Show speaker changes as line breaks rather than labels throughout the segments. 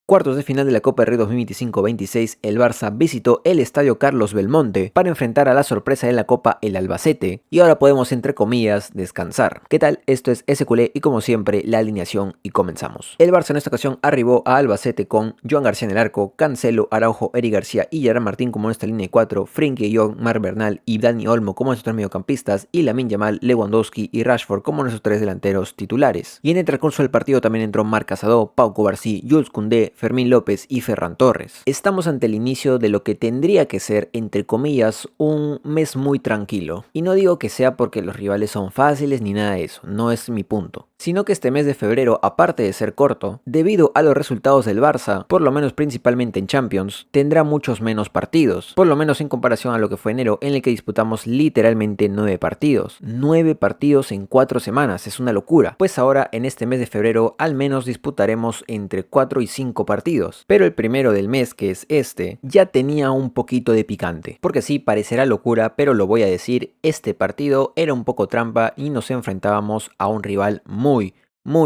Cuartos de final de la Copa del Rey 2025-26, el Barça visitó el Estadio Carlos Belmonte para enfrentar a la sorpresa de la Copa, el Albacete, y ahora podemos, entre comillas, descansar. ¿Qué tal? Esto es SQL y como siempre, la alineación y comenzamos. El Barça en esta ocasión arribó a Albacete con Joan García en el arco, Cancelo, Araujo, Eric García y Gerard Martín como nuestra línea de 4, Frenkie de Jong, Marc Bernal y Dani Olmo como nuestros mediocampistas y Lamine Yamal, Lewandowski y Rashford como nuestros tres delanteros titulares. Y en el transcurso del partido también entró Marc Casado, Pau Cubarsí, Jules Koundé, Fermín López y Ferran Torres. Estamos ante el inicio de lo que tendría que ser, entre comillas, un mes muy tranquilo. Y no digo que sea porque los rivales son fáciles ni nada de eso, no es mi punto. Sino que este mes de febrero, aparte de ser corto, debido a los resultados del Barça, por lo menos principalmente en Champions, tendrá muchos menos partidos. Por lo menos en comparación a lo que fue enero, en el que disputamos literalmente 9 partidos. 9 partidos en 4 semanas, es una locura. Pues ahora, en este mes de febrero, al menos disputaremos entre 4 y 5 partidos. Pero el primero del mes, que es este, ya tenía un poquito de picante. Porque sí, parecerá locura, pero lo voy a decir, este partido era un poco trampa y nos enfrentábamos a un rival muy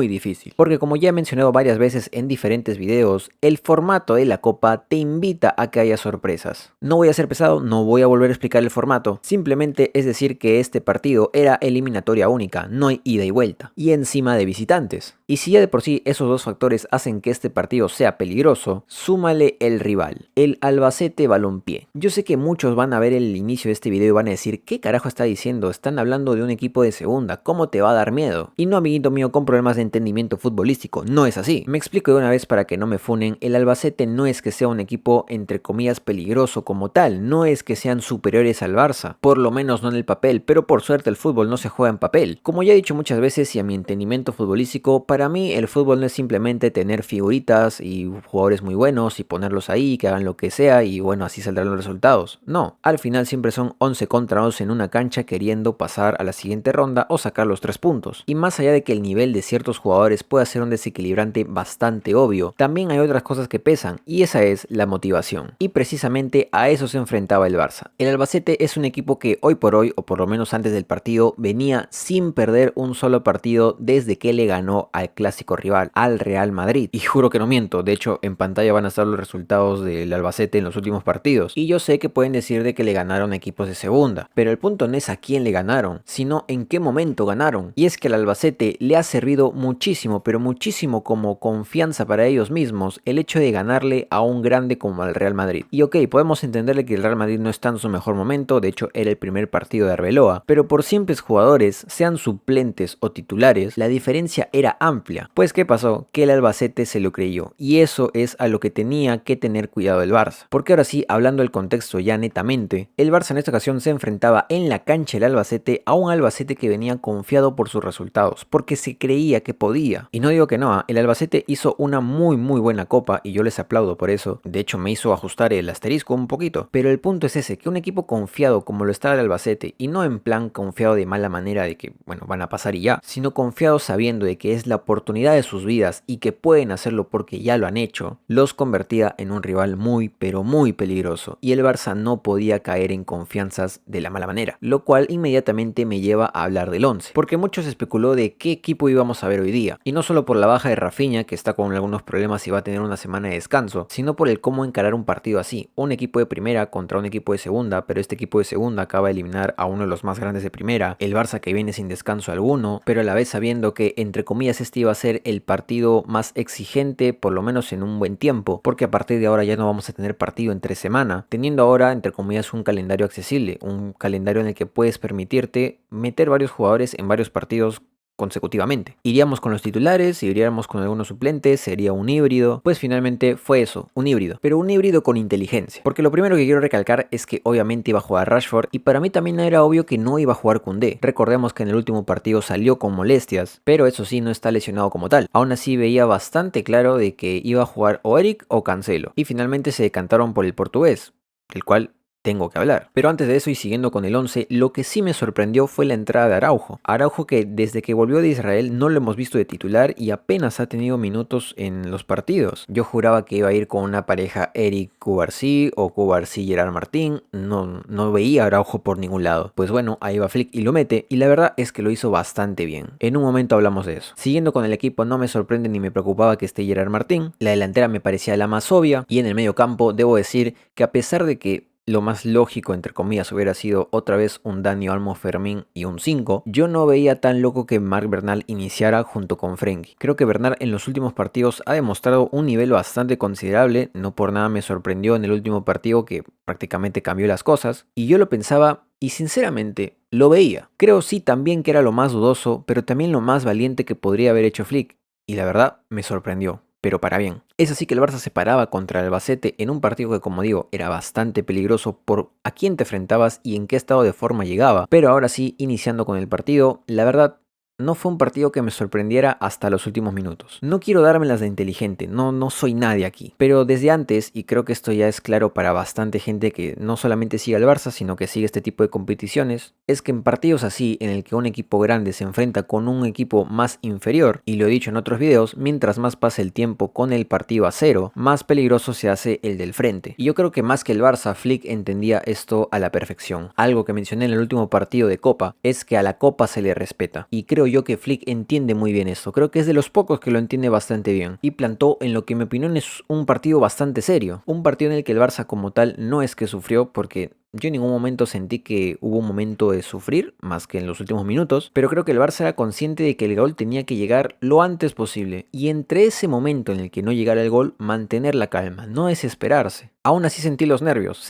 difícil, porque como ya he mencionado varias veces en diferentes videos, el formato de la copa te invita a que haya sorpresas. No voy a ser pesado, no voy a volver a explicar el formato, simplemente es decir que este partido era eliminatoria única, no hay ida y vuelta, y encima de visitantes. Y si ya de por sí esos dos factores hacen que este partido sea peligroso, súmale el rival, el Albacete Balompié. Yo sé que muchos van a ver el inicio de este video y van a decir, ¿qué carajo está diciendo? Están hablando de un equipo de segunda, ¿cómo te va a dar miedo? Y no, amiguito mío, con problemas de entendimiento futbolístico, no es así. Me explico de una vez para que no me funen, el Albacete no es que sea un equipo entre comillas peligroso como tal, no es que sean superiores al Barça, por lo menos no en el papel, pero por suerte el fútbol no se juega en papel. Como ya he dicho muchas veces y a mi entendimiento futbolístico, para mí el fútbol no es simplemente tener figuritas y jugadores muy buenos y ponerlos ahí, que hagan lo que sea y bueno, así saldrán los resultados. No, al final siempre son 11 contra 11 en una cancha queriendo pasar a la siguiente ronda o sacar los 3 puntos. Y más allá de que el nivel de ciertos jugadores puede ser un desequilibrante bastante obvio, también hay otras cosas que pesan y esa es la motivación. Y precisamente a eso se enfrentaba el Barça. El Albacete es un equipo que hoy por hoy, o por lo menos antes del partido, venía sin perder un solo partido desde que le ganó al clásico rival, al Real Madrid. Y juro que no miento, de hecho en pantalla van a estar los resultados del Albacete en los últimos partidos. Y yo sé que pueden decir de que le ganaron a equipos de segunda, pero el punto no es a quién le ganaron, sino en qué momento ganaron. Y es que el Albacete le ha servido muchísimo, pero muchísimo como confianza para ellos mismos el hecho de ganarle a un grande como al Real Madrid. Y ok, podemos entenderle que el Real Madrid no está en su mejor momento, de hecho era el primer partido de Arbeloa, pero por simples jugadores, sean suplentes o titulares, la diferencia era amplia. Pues ¿qué pasó? Que el Albacete se lo creyó, y eso es a lo que tenía que tener cuidado el Barça. Porque ahora sí, hablando del contexto ya netamente, el Barça en esta ocasión se enfrentaba en la cancha del Albacete a un Albacete que venía confiado por sus resultados, porque se creía que podía. Y no digo que no, el Albacete hizo una muy buena copa y yo les aplaudo por eso. De hecho me hizo ajustar el asterisco un poquito. Pero el punto es ese, que un equipo confiado como lo estaba el Albacete, y no en plan confiado de mala manera de que, bueno, van a pasar y ya, sino confiado sabiendo de que es la oportunidad de sus vidas y que pueden hacerlo porque ya lo han hecho, los convertía en un rival pero muy peligroso. Y el Barça no podía caer en confianzas de la mala manera. Lo cual inmediatamente me lleva a hablar del 11. Porque muchos especuló de qué equipo íbamos a ver hoy día. Y no solo por la baja de Rafinha, que está con algunos problemas y va a tener una semana de descanso, sino por el cómo encarar un partido así. Un equipo de primera contra un equipo de segunda, pero este equipo de segunda acaba de eliminar a uno de los más grandes de primera. El Barça que viene sin descanso alguno, pero a la vez sabiendo que entre comillas este iba a ser el partido más exigente, por lo menos en un buen tiempo, porque a partir de ahora ya no vamos a tener partido entre semana, teniendo ahora entre comillas un calendario accesible, un calendario en el que puedes permitirte meter varios jugadores en varios partidos consecutivamente. Iríamos con los titulares, iríamos con algunos suplentes, sería un híbrido. Pues finalmente fue eso, un híbrido, pero un híbrido con inteligencia. Porque lo primero que quiero recalcar es que obviamente iba a jugar Rashford y para mí también era obvio que no iba a jugar Koundé. Recordemos que en el último partido salió con molestias, pero eso sí no está lesionado como tal. Aún así veía bastante claro de que iba a jugar o Eric o Cancelo y finalmente se decantaron por el portugués, el cual tengo que hablar. Pero antes de eso y siguiendo con el 11, lo que sí me sorprendió fue la entrada de Araujo. Araujo que desde que volvió de Israel no lo hemos visto de titular y apenas ha tenido minutos en los partidos. Yo juraba que iba a ir con una pareja Eric Cubarsí o Cubarsí Gerard Martín. No veía a Araujo por ningún lado. Pues bueno, ahí va Flick y lo mete y la verdad es que lo hizo bastante bien. En un momento hablamos de eso. Siguiendo con el equipo, no me sorprende ni me preocupaba que esté Gerard Martín. La delantera me parecía la más obvia y en el medio campo debo decir que a pesar de que lo más lógico, entre comillas, hubiera sido otra vez un Dani Olmo, Fermín y un 5, yo no veía tan loco que Marc Bernal iniciara junto con Frenkie. Creo que Bernal en los últimos partidos ha demostrado un nivel bastante considerable, no por nada me sorprendió en el último partido que prácticamente cambió las cosas, y yo lo pensaba y sinceramente lo veía. Creo sí también que era lo más dudoso, pero también lo más valiente que podría haber hecho Flick, y la verdad me sorprendió. Pero para bien. Es así que el Barça se paraba contra el Albacete en un partido que, como digo, era bastante peligroso por a quién te enfrentabas y en qué estado de forma llegaba. Pero ahora sí, iniciando con el partido, la verdad, no fue un partido que me sorprendiera hasta los últimos minutos. No quiero dármelas de inteligente, no soy nadie aquí. Pero desde antes, y creo que esto ya es claro para bastante gente que no solamente sigue al Barça, sino que sigue este tipo de competiciones, es que en partidos así, en el que un equipo grande se enfrenta con un equipo más inferior, y lo he dicho en otros videos, mientras más pase el tiempo con el partido a cero, más peligroso se hace el del frente. Y yo creo que más que el Barça, Flick entendía esto a la perfección. Algo que mencioné en el último partido de Copa, es que a la Copa se le respeta. Y creo yo que Flick entiende muy bien esto. Creo que es de los pocos que lo entiende bastante bien. Y plantó en lo que en mi opinión es un partido bastante serio. Un partido en el que el Barça como tal no es que sufrió, porque yo en ningún momento sentí que hubo un momento de sufrir, más que en los últimos minutos, pero creo que el Barça era consciente de que el gol tenía que llegar lo antes posible, y entre ese momento en el que no llegara el gol, mantener la calma, no desesperarse. Aún así sentí los nervios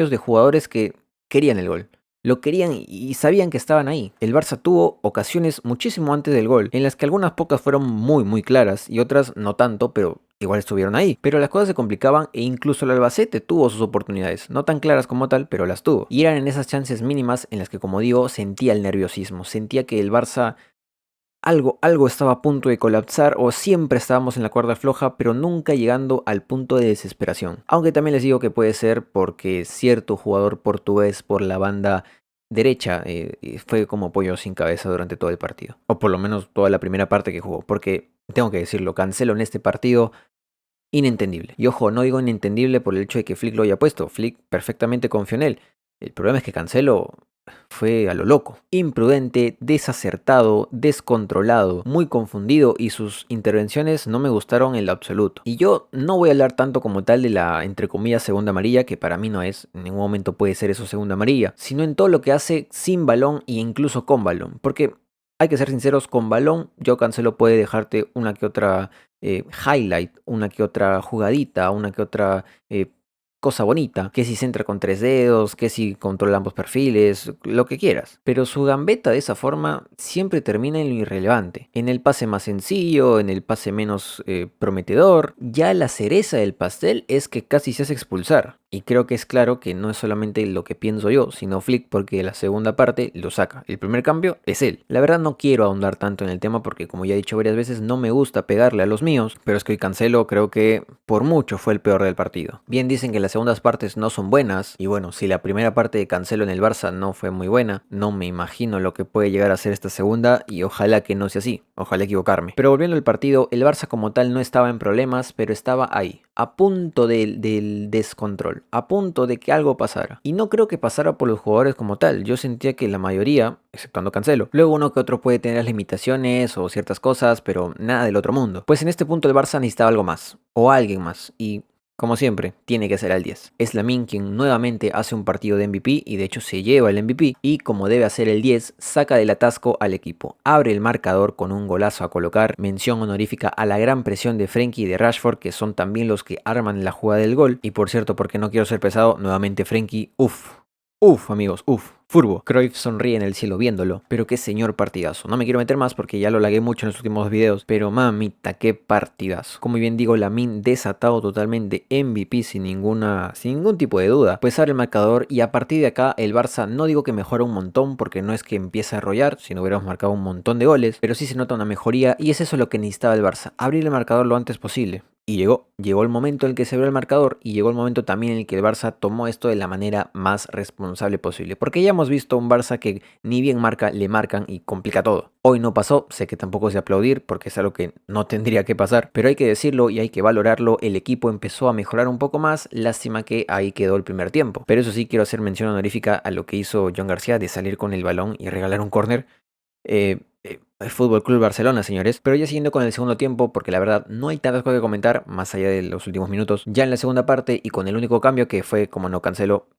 de jugadores que querían el gol. Lo querían y sabían que estaban ahí. El Barça tuvo ocasiones muchísimo antes del gol, en las que algunas pocas fueron muy claras y otras no tanto, pero igual estuvieron ahí. Pero las cosas se complicaban e incluso el Albacete tuvo sus oportunidades, no tan claras como tal, pero las tuvo. Y eran en esas chances mínimas en las que, como digo, sentía el nerviosismo, sentía que el Barça algo estaba a punto de colapsar o siempre estábamos en la cuerda floja, pero nunca llegando al punto de desesperación. Aunque también les digo que puede ser porque cierto jugador portugués por la banda derecha fue como pollo sin cabeza durante todo el partido. O por lo menos toda la primera parte que jugó. Porque, tengo que decirlo, Cancelo en este partido, inentendible. Y ojo, no digo inentendible por el hecho de que Flick lo haya puesto. Flick perfectamente confió en él. El problema es que Cancelo fue a lo loco. Imprudente, desacertado, descontrolado, muy confundido y sus intervenciones no me gustaron en lo absoluto. Y yo no voy a hablar tanto como tal de la, entre comillas, segunda amarilla, que para mí no es, en ningún momento puede ser eso segunda amarilla, sino en todo lo que hace sin balón e incluso con balón. Porque hay que ser sinceros, con balón, yo Cancelo puede dejarte una que otra highlight, una que otra jugadita, una que otra cosa bonita, que si se entra con 3 dedos, que si controla ambos perfiles, lo que quieras. Pero su gambeta de esa forma siempre termina en lo irrelevante. En el pase más sencillo, en el pase menos prometedor, ya la cereza del pastel es que casi se hace expulsar. Y creo que es claro que no es solamente lo que pienso yo, sino Flick, porque la segunda parte lo saca. El primer cambio es él. La verdad no quiero ahondar tanto en el tema porque, como ya he dicho varias veces, no me gusta pegarle a los míos, pero es que hoy Cancelo creo que por mucho fue el peor del partido. Bien dicen que las segundas partes no son buenas, y bueno, si la primera parte de Cancelo en el Barça no fue muy buena, no me imagino lo que puede llegar a ser esta segunda, y ojalá que no sea así, ojalá equivocarme. Pero volviendo al partido, el Barça como tal no estaba en problemas, pero estaba ahí, a punto del descontrol, a punto de que algo pasara. Y no creo que pasara por los jugadores como tal, yo sentía que la mayoría, exceptuando Cancelo, luego uno que otro puede tener las limitaciones o ciertas cosas, pero nada del otro mundo. Pues en este punto el Barça necesitaba algo más, o alguien más, y como siempre, tiene que ser al 10. Es Lamine quien nuevamente hace un partido de MVP y de hecho se lleva el MVP, y como debe hacer el 10, saca del atasco al equipo. Abre el marcador con un golazo a colocar, mención honorífica a la gran presión de Frenkie y de Rashford, que son también los que arman la jugada del gol. Y por cierto, porque no quiero ser pesado, nuevamente Frenkie, amigos, furbo. Cruyff sonríe en el cielo viéndolo, pero qué señor partidazo. No me quiero meter más porque ya lo lagué mucho en los últimos videos, pero mamita, qué partidazo. Como bien digo, Lamine desatado totalmente, MVP sin ningún tipo de duda. Pues abre el marcador y a partir de acá el Barça no digo que mejora un montón, porque no es que empiece a arrollar, si no hubiéramos marcado un montón de goles, pero sí se nota una mejoría y es eso lo que necesitaba el Barça, abrir el marcador lo antes posible. Y llegó el momento en el que se abrió el marcador y llegó el momento también en el que el Barça tomó esto de la manera más responsable posible. Porque ya hemos visto un Barça que ni bien marca, le marcan y complica todo. Hoy no pasó, sé que tampoco es de aplaudir porque es algo que no tendría que pasar, pero hay que decirlo y hay que valorarlo. El equipo empezó a mejorar un poco más, lástima que ahí quedó el primer tiempo. Pero eso sí, quiero hacer mención honorífica a lo que hizo John García de salir con el balón y regalar un córner. El Fútbol Club Barcelona, señores. Pero ya siguiendo con el segundo tiempo, porque la verdad no hay tantas cosas que comentar, más allá de los últimos minutos. Ya en la segunda parte, y con el único cambio que fue como no Cancelo,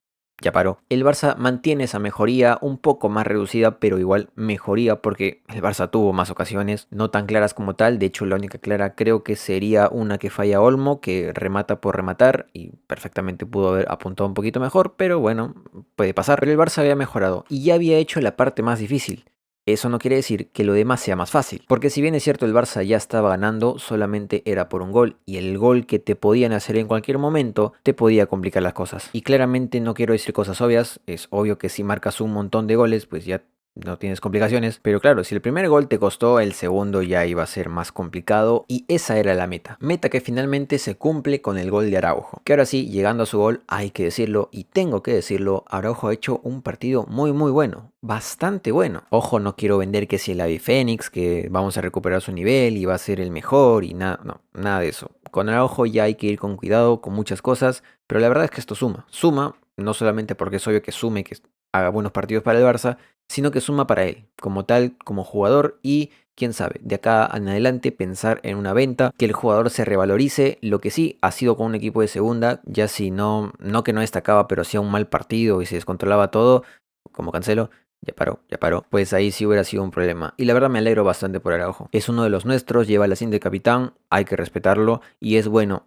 ya paró. El Barça mantiene esa mejoría un poco más reducida, pero igual mejoría porque el Barça tuvo más ocasiones, no tan claras como tal. De hecho, la única clara creo que sería una que falla Olmo, que remata por rematar y perfectamente pudo haber apuntado un poquito mejor, pero bueno, puede pasar. Pero el Barça había mejorado y ya había hecho la parte más difícil. Eso no quiere decir que lo demás sea más fácil, porque si bien es cierto el Barça ya estaba ganando, solamente era por un gol, y el gol que te podían hacer en cualquier momento te podía complicar las cosas. Y claramente no quiero decir cosas obvias, es obvio que si marcas un montón de goles, pues ya no tienes complicaciones, pero claro, si el primer gol te costó, el segundo ya iba a ser más complicado y esa era la meta. Meta que finalmente se cumple con el gol de Araujo. Que ahora sí, llegando a su gol, hay que decirlo y tengo que decirlo, Araujo ha hecho un partido muy bueno, bastante bueno. Ojo, no quiero vender que si el Ave Fénix, que vamos a recuperar su nivel y va a ser el mejor y nada, no, nada de eso. Con Araujo ya hay que ir con cuidado, con muchas cosas, pero la verdad es que esto suma. Suma, no solamente porque es obvio que sume, que haga buenos partidos para el Barça, sino que suma para él, como tal, como jugador y, quién sabe, de acá en adelante pensar en una venta, que el jugador se revalorice, lo que sí ha sido con un equipo de segunda, ya si no que no destacaba, pero hacía un mal partido y se descontrolaba todo, como Cancelo. Ya paró. Pues ahí sí hubiera sido un problema. Y la verdad me alegro bastante por Araujo. Es uno de los nuestros, lleva la cinta de capitán, hay que respetarlo. Y es bueno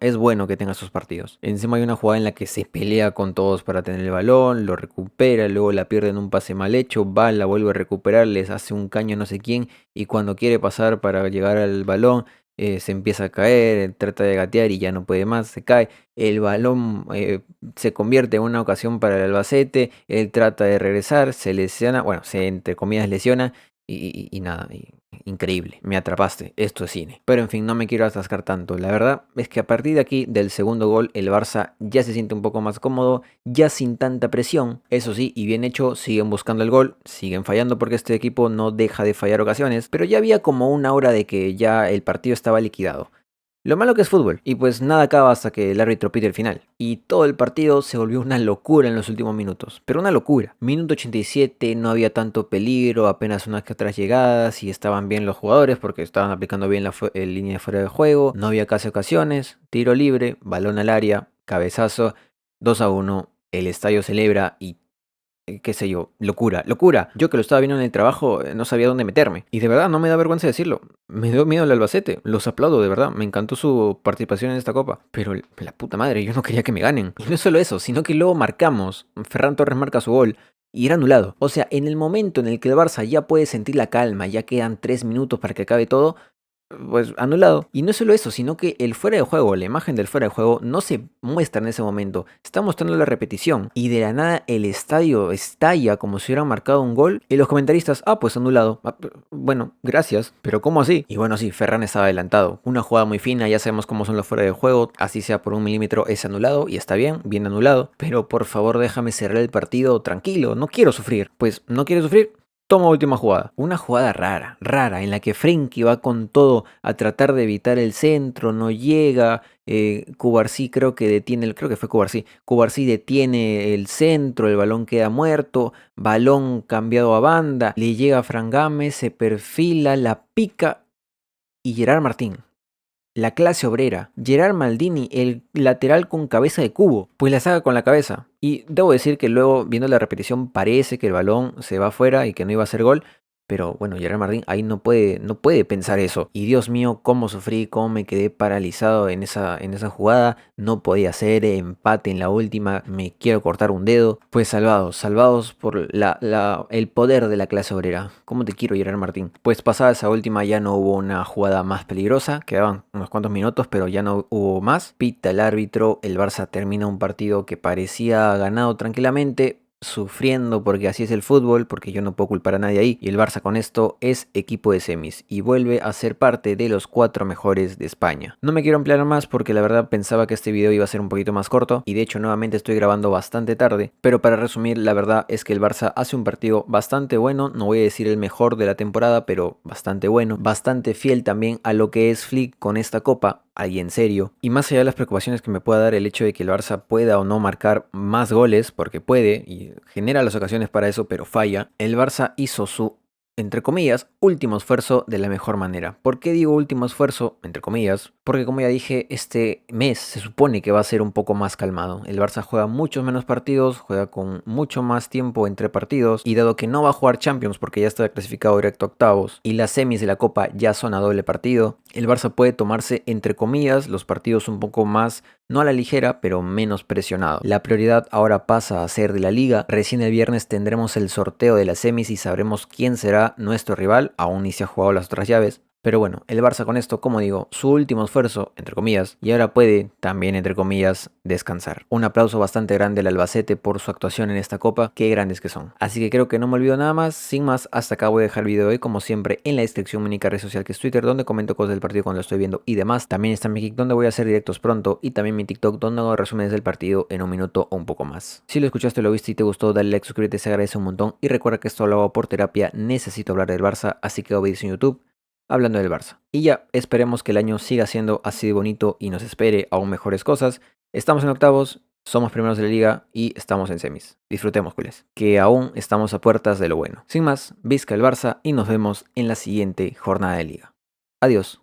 que tenga sus partidos. Encima hay una jugada en la que se pelea con todos para tener el balón, lo recupera, luego la pierde en un pase mal hecho, va, la vuelve a recuperar, les hace un caño a no sé quién. Y cuando quiere pasar para llegar al balón, se empieza a caer, trata de gatear y ya no puede más, se cae. El balón se convierte en una ocasión para el Albacete, él trata de regresar, se lesiona, bueno, se entre comillas lesiona y nada, increíble, me atrapaste, esto es cine. Pero en fin, no me quiero atascar tanto, la verdad es que a partir de aquí, del segundo gol, el Barça ya se siente un poco más cómodo, ya sin tanta presión, eso sí, y bien hecho, siguen buscando el gol, siguen fallando porque este equipo no deja de fallar ocasiones, pero ya había como una hora de que ya el partido estaba liquidado. Lo malo que es fútbol, y pues nada acaba hasta que el árbitro pide el final. Y todo el partido se volvió una locura en los últimos minutos, pero una locura. Minuto 87, no había tanto peligro, apenas unas que otras llegadas y estaban bien los jugadores porque estaban aplicando bien la línea de fuera de juego, no había casi ocasiones, tiro libre, balón al área, cabezazo, 2-1, el estadio celebra y qué sé yo, locura, locura. Yo que lo estaba viendo en el trabajo, no sabía dónde meterme. Y de verdad, no me da vergüenza decirlo. Me dio miedo el Albacete. Los aplaudo, de verdad. Me encantó su participación en esta copa. Pero la puta madre, yo no quería que me ganen. Y no es solo eso, sino que luego marcamos. Ferran Torres marca su gol. Y era anulado. O sea, en el momento en el que el Barça ya puede sentir la calma, ya quedan 3 minutos para que acabe todo, pues anulado. Y no solo eso, sino que el fuera de juego, la imagen del fuera de juego no se muestra en ese momento, está mostrando la repetición y de la nada el estadio estalla como si hubiera marcado un gol y los comentaristas, pues anulado. Bueno, gracias, pero ¿cómo así? Y bueno, sí, Ferran estaba adelantado, una jugada muy fina, ya sabemos cómo son los fuera de juego, así sea por 1 milímetro es anulado y está bien, bien anulado, pero por favor déjame cerrar el partido tranquilo, no quiero sufrir. Pues no quiero sufrir. Toma última jugada. Una jugada rara, en la que Frenkie va con todo a tratar de evitar el centro, no llega. Cubarsí creo que detiene, creo que fue Cubarsí. Cubarsí detiene el centro, el balón queda muerto, balón cambiado a banda, le llega a Fran Gámez, se perfila, la pica y Gerard Martín. La clase obrera, Gerard Maldini, el lateral con cabeza de cubo, pues la saca con la cabeza. Y debo decir que luego, viendo la repetición, parece que el balón se va afuera y que no iba a ser gol. Pero bueno, Gerard Martín ahí no puede pensar eso. Y Dios mío, cómo sufrí, cómo me quedé paralizado en esa jugada. No podía hacer empate en la última. Me quiero cortar un dedo. Pues salvados por el poder de la clase obrera. ¿Cómo te quiero, Gerard Martín? Pues pasada esa última ya no hubo una jugada más peligrosa. Quedaban unos cuantos minutos, pero ya no hubo más. Pita el árbitro. El Barça termina un partido que parecía ganado tranquilamente. sufriendo porque así es el fútbol, porque yo no puedo culpar a nadie ahí. Y el Barça con esto es equipo de semis y vuelve a ser parte de los 4 mejores de España. No me quiero ampliar más porque la verdad pensaba que este video iba a ser un poquito más corto y de hecho nuevamente estoy grabando bastante tarde, pero para resumir, la verdad es que el Barça hace un partido bastante bueno, no voy a decir el mejor de la temporada, pero bastante bueno, bastante fiel también a lo que es Flick con esta copa, ahí en serio. Y más allá de las preocupaciones que me pueda dar el hecho de que el Barça pueda o no marcar más goles, porque puede y genera las ocasiones para eso, pero falla, el Barça hizo su, entre comillas, último esfuerzo de la mejor manera. ¿Por qué digo último esfuerzo? Entre comillas, porque como ya dije, este mes se supone que va a ser un poco más calmado. El Barça juega muchos menos partidos, juega con mucho más tiempo entre partidos, y dado que no va a jugar Champions porque ya está clasificado directo a octavos y las semis de la Copa ya son a doble partido, el Barça puede tomarse, entre comillas, los partidos un poco más, no a la ligera, pero menos presionado. La prioridad ahora pasa a ser de la Liga. Recién el viernes tendremos el sorteo de las semis y sabremos quién será nuestro rival. Aún ni se ha jugado las otras llaves. Pero bueno, el Barça con esto, como digo, su último esfuerzo, entre comillas, y ahora puede, también entre comillas, descansar. Un aplauso bastante grande al Albacete por su actuación en esta copa, qué grandes que son. Así que creo que no me olvido nada más, sin más, hasta acá voy a dejar el video de hoy, como siempre, en la descripción mi única red social que es Twitter, donde comento cosas del partido cuando lo estoy viendo y demás. También está mi Kick, donde voy a hacer directos pronto, y también mi TikTok, donde hago resúmenes del partido en un minuto o un poco más. Si lo escuchaste, lo viste y te gustó, dale like, suscríbete, se agradece un montón, y recuerda que esto lo hago por terapia, necesito hablar del Barça, así que hago vídeos en YouTube hablando del Barça. Y ya, esperemos que el año siga siendo así de bonito y nos espere aún mejores cosas. Estamos en octavos, somos primeros de la liga y estamos en semis. Disfrutemos, culés, que aún estamos a puertas de lo bueno. Sin más, visca el Barça y nos vemos en la siguiente jornada de liga. Adiós.